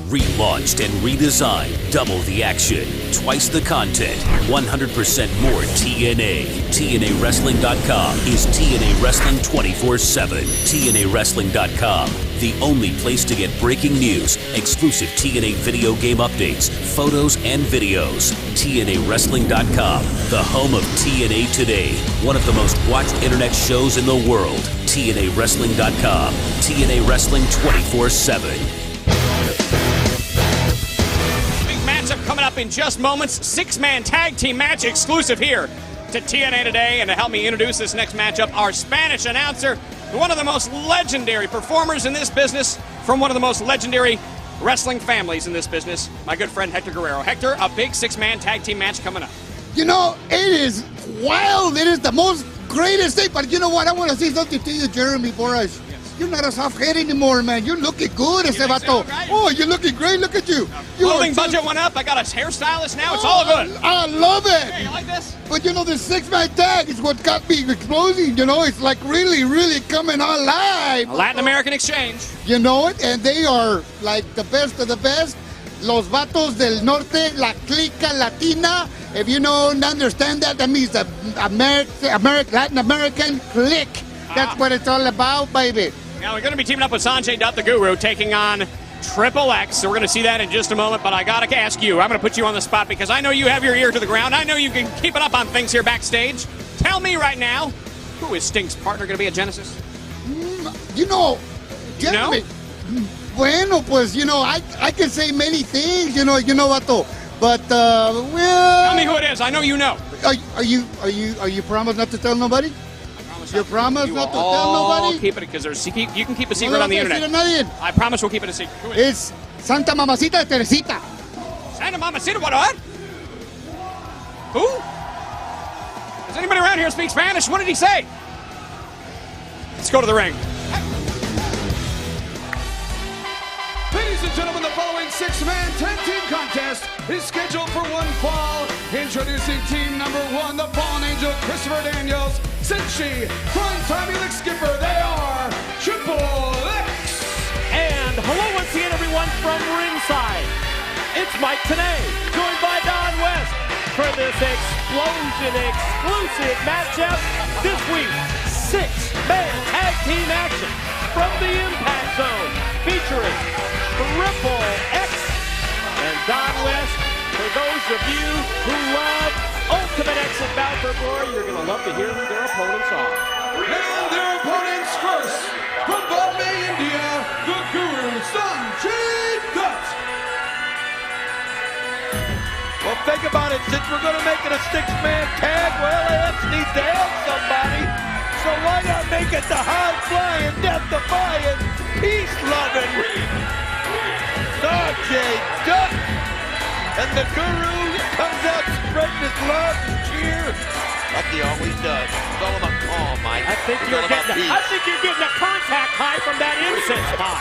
relaunched and redesigned. Double the action, twice the content, 100% more TNA. TNAWrestling.com is TNA Wrestling 24/7. TNAWrestling.com, the only place to get breaking news, exclusive TNA video game updates, photos, and videos. TNAWrestling.com, the home of TNA Today, one of the most watched internet shows in the world. TNAWrestling.com, TNA Wrestling 24/7. Big matchup coming up in just moments. Six-man tag team match exclusive here to TNA Today. And to help me introduce this next matchup, our Spanish announcer, one of the most legendary performers in this business, from one of the most legendary wrestling families in this business, my good friend Hector Guerrero. Hector, a big six-man tag team match coming up. You know, it is wild. It is the most greatest thing. But you know what? I want to say something to you, Jeremy Borash. Yes. You're not a soft head anymore, man. You're looking good, ese vato. So, right? Oh, you're looking great. Look at you. Clothing budget went up. I got a hairstylist now. It's all good. I love it. Hey, you like this? But you know, the six-man tag is what got me exploding. You know, it's like really, really coming alive. A Latin American exchange. You know it? And they are like the best of the best. Los vatos del norte, la clica latina. If you don't understand that, that means the Latin American clique. That's what it's all about, baby. Now we're going to be teaming up with Sonjay, Dutt, the Guru, taking on Triple X. So we're going to see that in just a moment. But I got to ask you, I'm going to put you on the spot because I know you have your ear to the ground. I know you can keep it up on things here backstage. Tell me right now, who is Sting's partner going to be at Genesis? You know, You know? Jeremy, bueno, pues, you know, I can say many things, you know, vato. But, well... Tell me who it is. I know you know. Are you promised not to tell nobody? You promise not to tell nobody? Keep it because you can keep a secret on the internet. I promise we'll keep it a secret. Who is it? It's Santa Mamacita de Teresita. Santa Mamacita, what? Who? Does anybody around here speak Spanish? What did he say? Let's go to the ring. Ladies and gentlemen, the following six-man tag team contest is scheduled for one fall. Introducing team number one, the Fallen Angel Christopher Daniels, Sonjay, Prime Elite Skipper. They are Triple X. And hello once again, everyone, from ringside. It's Mike Tenay, joined by Don West for this Explosion exclusive matchup this week. Six-man tag team action from the Impact Zone, featuring Triple X and Don West. For those of you who love Ultimate X and Bound for Glory, you're going to love to hear who their opponents are. And their opponents first, from Bombay, India, the Guru, Sonjay Dutt. Well, think about it. Since we're going to make it a six-man tag, well, AX needs to help somebody. So why not make it the high-flying, death-defying, peace-loving Sonjay Dutt? And the Guru comes out spreading his love and cheer like he always does. It's all about calm, Mike. I think you're getting a contact high from that incense pot.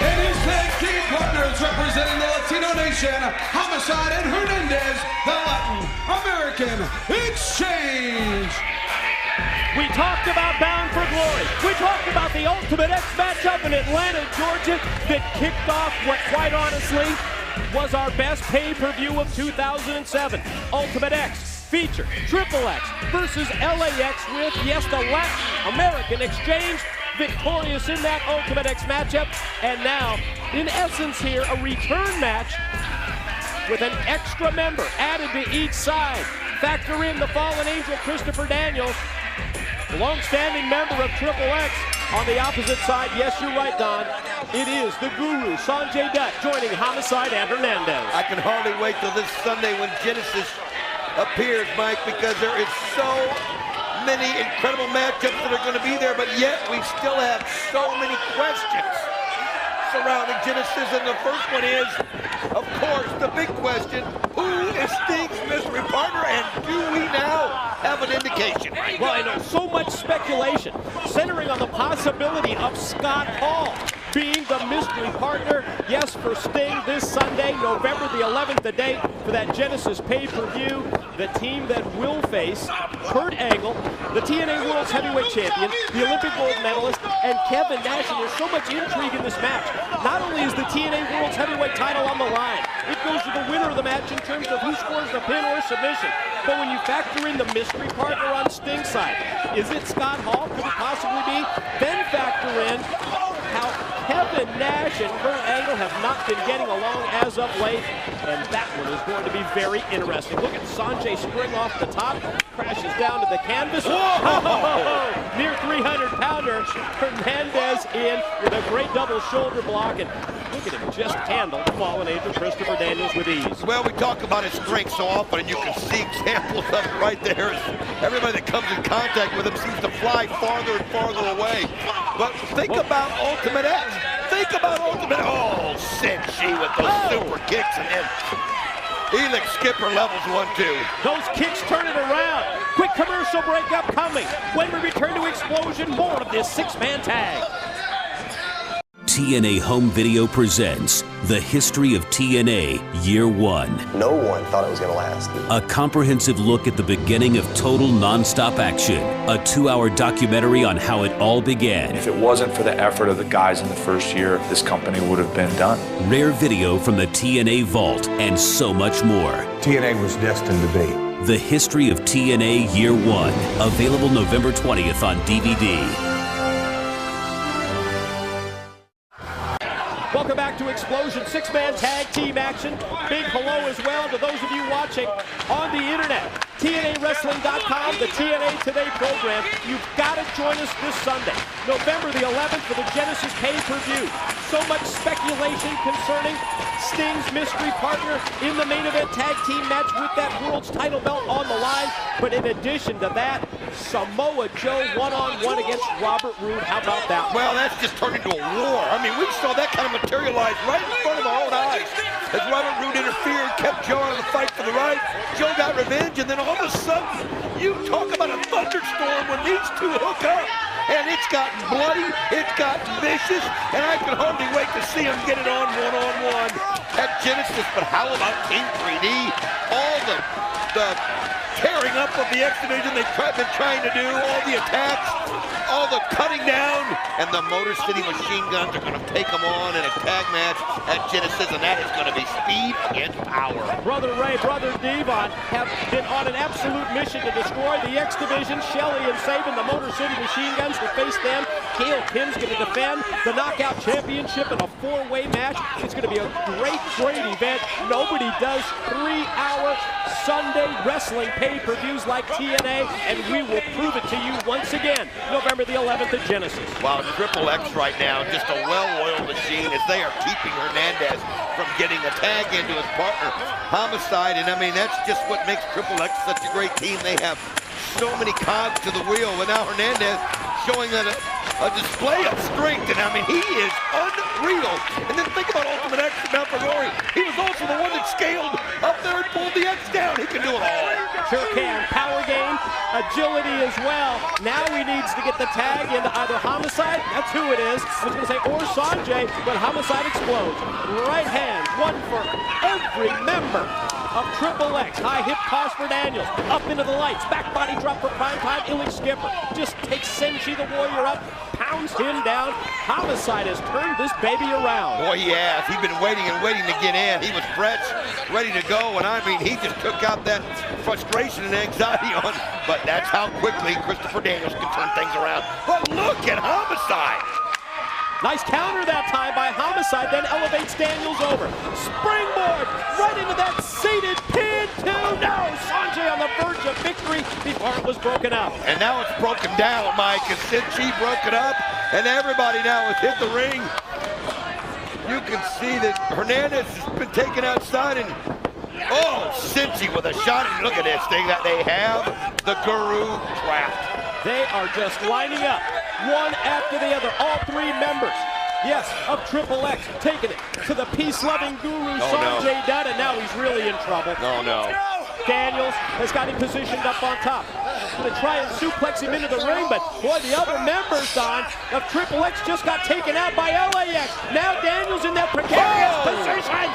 And his tag team partners representing the Latino nation, Homicide and Hernandez, the Latin American Exchange. We talked about Bound for Glory. We talked about the Ultimate X matchup in Atlanta, Georgia that kicked off what, quite honestly, was our best pay-per-view of 2007. Ultimate X featured Triple X versus LAX with, yes, the Latin American Exchange, victorious in that Ultimate X matchup. And now, in essence here, a return match with an extra member added to each side. Factor in the Fallen Angel Christopher Daniels, the long-standing member of Triple X. On the opposite side, yes, you're right, Don. It is the Guru, Sonjay Dutt, joining Homicide and Hernandez. I can hardly wait till this Sunday when Genesis appears, Mike, because there is so many incredible matchups that are going to be there, but yet we still have so many questions surrounding Genesis, and the first one is, of course, the big question: who is Sting's mystery partner, and do we now have an indication? Well, I know so much speculation centering on the possibility of Scott Hall being the mystery partner. Yes, for Sting this Sunday, November the 11th, the date for that Genesis pay-per-view. The team that will face Kurt Angle, the TNA World's Heavyweight Champion, the Olympic gold medalist, and Kevin Nash. And there's so much intrigue in this match. Not only is the TNA World's Heavyweight title on the line, it goes to the winner of the match in terms of who scores the pin or submission. But when you factor in the mystery partner on Sting's side, is it Scott Hall? Could it possibly be? Then factor in how Kevin Nash and Kurt Angle have not been getting along as of late, and that one is going to be very interesting. Look at Sonjay spring off the top, crashes down to the canvas. Whoa! Near 300-pounder, Hernandez in with a great double shoulder block, and look at him just handle fallen angel Christopher Daniels with ease. Well, we talk about his strength so often, and you can see examples of it right there. Everybody that comes in contact with him seems to fly farther and farther away. But think about Ultimate X. Think about Ultimate. Oh, Senshi with those super kicks, and then Elix Skipper levels 1-2. Those kicks turn it around. Quick commercial break upcoming. When we return to Explosion, more of this six-man tag. TNA Home Video presents The History of TNA Year 1. No one thought it was going to last. A comprehensive look at the beginning of total non-stop action. A 2-hour documentary on how it all began. If it wasn't for the effort of the guys in the first year, this company would have been done. Rare video from the TNA Vault, and so much more. TNA was destined to be. The History of TNA Year 1. Available November 20th on DVD. Welcome back to Explosion, six-man tag team action. Big hello as well to those of you watching on the internet. TNAWrestling.com, the TNA Today program. You've got to join us this Sunday, November the 11th, for the Genesis pay-per-view. So much speculation concerning Sting's mystery partner in the main event tag team match with that world's title belt on the line. But in addition to that, Samoa Joe one-on-one against Robert Roode. How about that? Well, that's just turned into a war. I mean, we saw that kind of materialize right in front of our own eyes. As Robert Roode interfered, kept Joe out of the fight for the right. Joe got revenge, and then all of a sudden, you talk about a thunderstorm when these two hook up. And it's gotten bloody, it's gotten vicious, and I can hardly wait to see them get it on one-on-one at Genesis. But how about Team 3D? All the tearing up of the X Division they've been trying to do, all the attacks, all the cutting down, and the Motor City Machine Guns are going to take them on in a tag match at Genesis, and that is going to be speed against power. Brother Ray, Brother Devon have been on an absolute mission to destroy the X Division. Shelley and Saban, the Motor City Machine Guns, will face them. Gail Kim's going to defend the Knockout Championship in a four-way match. It's going to be a great, great event. Nobody does 3-hour Sunday wrestling pay-per-views like TNA, and we will prove it to you once again, November the 11th at Genesis. Wow, Triple X right now, just a well-oiled machine as they are keeping Hernandez from getting a tag into his partner, Homicide, and I mean, that's just what makes Triple X such a great team. They have so many cogs to the wheel, and now Hernandez showing that a display of strength, and I mean, he is unreal. And then think about Ultimate X and Mount Glory. He was also the one that scaled up there and pulled the X down. He can do it all. Sure can. Power game, agility as well. Now he needs to get the tag into either Homicide, that's who it is, I was going to say, or Sonjay, but Homicide explodes. Right hand, one for every member of Triple X. High hip toss for Daniels. Up into the lights. Back body drop for Primetime. Elix Skipper just takes Senshi the Warrior up, pounds him down. Homicide has turned this baby around. Boy, yeah, he'd been waiting and waiting to get in. He was fresh, ready to go, and I mean, he just took out that frustration and anxiety on. But that's how quickly Christopher Daniels can turn things around. But look at Homicide. Nice counter that time by Homicide, then elevates Daniels over. Springboard right into that seated pin, too. No, Sonjay on the verge of victory before it was broken up. And now it's broken down, Mike, and Senshi broke it up, and everybody now has hit the ring. You can see that Hernandez has been taken outside, and oh, Senshi with a shot, and look at this thing that they have, the Guru trapped. They are just lining up, one after the other, all three members, yes, of Triple X, taking it to the peace-loving guru, Sonjay Dutt, and now he's really in trouble. No. Daniels has got him positioned up on top. to try and suplex him into the ring, but boy, the other members, Don, of Triple H just got taken out by LAX. Now Daniels in that precarious position.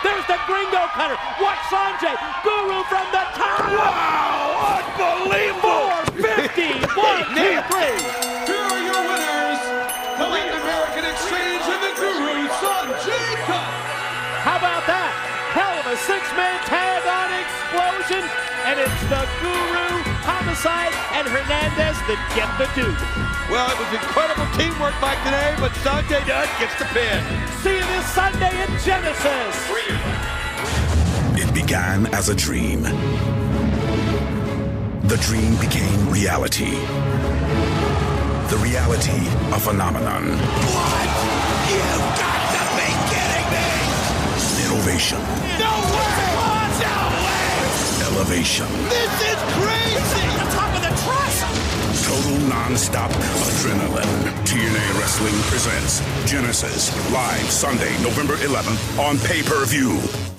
There's the Gringo Cutter. Watch Sonjay. Guru from the top. Wow, unbelievable. 450. 1, 2, 3. Here are your winners, the Latin American Exchange and the Guru, Sonjay Dutt. How about that? Hell of a six-man tag on Explosion, and it's the Guru, Homicide, and Hernandez that get the dude. Well, it was incredible teamwork, Mike, today, but Sonjay Dutt gets the pin. See you this Sunday in Genesis. It began as a dream. The dream became reality. The reality, a phenomenon. What? You've got to be kidding me! Innovation. No way! No way! Elevation. This is crazy! The top of the truss! Total non-stop adrenaline. TNA Wrestling presents Genesis, live Sunday, November 11th on pay-per-view.